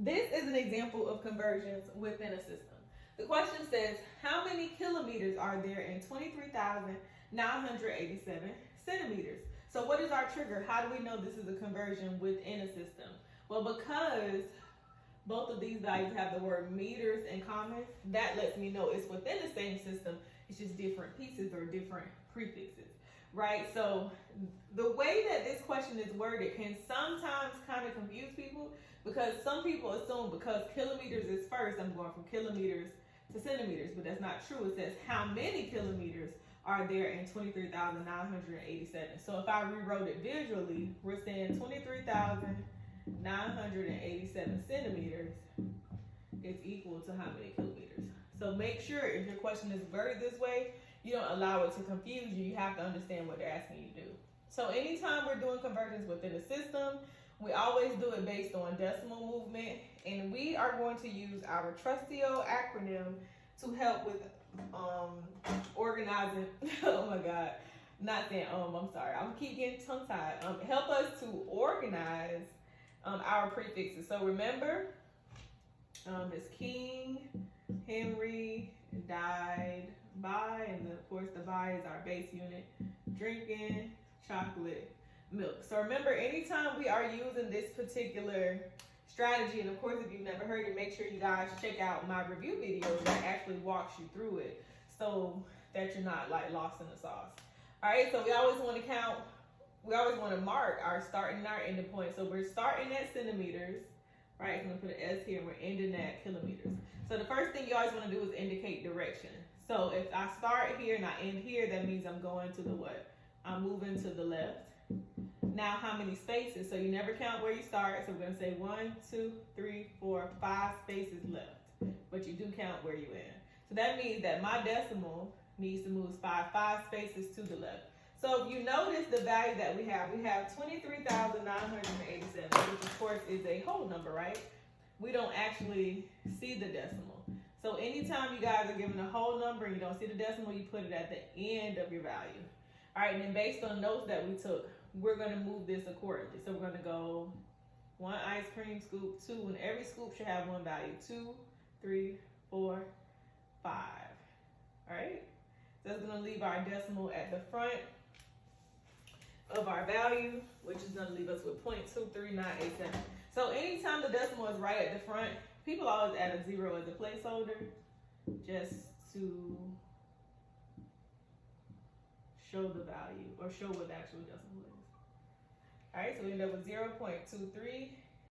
This is an example of conversions within a system. The question says, how many kilometers are there in 23,987 centimeters? So what is our trigger? How do we know this is a conversion within a system? Well, because both of these values have the word meters in common, that lets me know it's within the same system. It's just different pieces or different prefixes, right? So the way that this question is worded can sometimes kind of confuse people, because some people assume because kilometers is first, I'm going from kilometers to centimeters, but that's not true. It says how many kilometers are there in 23,987. So if I rewrote it visually, we're saying 23,987 centimeters is equal to how many kilometers. So make sure if your question is worded this way, you don't allow it to confuse you. You have to understand what they're asking you to do. So anytime we're doing conversions within a system, we always do it based on decimal movement, and we are going to use our trusty old acronym to help with organizing. Oh my God, not saying I'm sorry. I'm keep getting tongue tied. Help us to organize our prefixes. So remember, it's King Henry died by, and then of course the by is our base unit. Drinking chocolate milk. So remember, anytime we are using this particular strategy, and of course if you've never heard it, make sure you guys check out my review video that actually walks you through it so that you're not like lost in the sauce. All right, so we always want to count, we always want to mark our starting and our ending point. So we're starting at centimeters, right? So I'm gonna put an S here, and we're ending at kilometers. So the first thing you always want to do is indicate direction. So if I start here and I end here, that means I'm going to the what? I'm moving to the left. Now, how many spaces? So you never count where you start. So we're going to say 1, 2, 3, 4, 5 spaces left. But you do count where you end. So that means that my decimal needs to move 5 spaces to the left. So if you notice the value that we have 23,987, which of course is a whole number, right? We don't actually see the decimal. So anytime you guys are given a whole number and you don't see the decimal, you put it at the end of your value. All right, and then based on notes that we took, we're going to move this accordingly. So we're going to go 1 ice cream scoop, 2, and every scoop should have one value. 2, 3, 4, 5. All right, so that's going to leave our decimal at the front of our value, which is going to leave us with 0.23987. So anytime the decimal is right at the front, people always add a 0 as a placeholder just to show the value or show what the actual decimal is. All right, so we end up with 0.2387.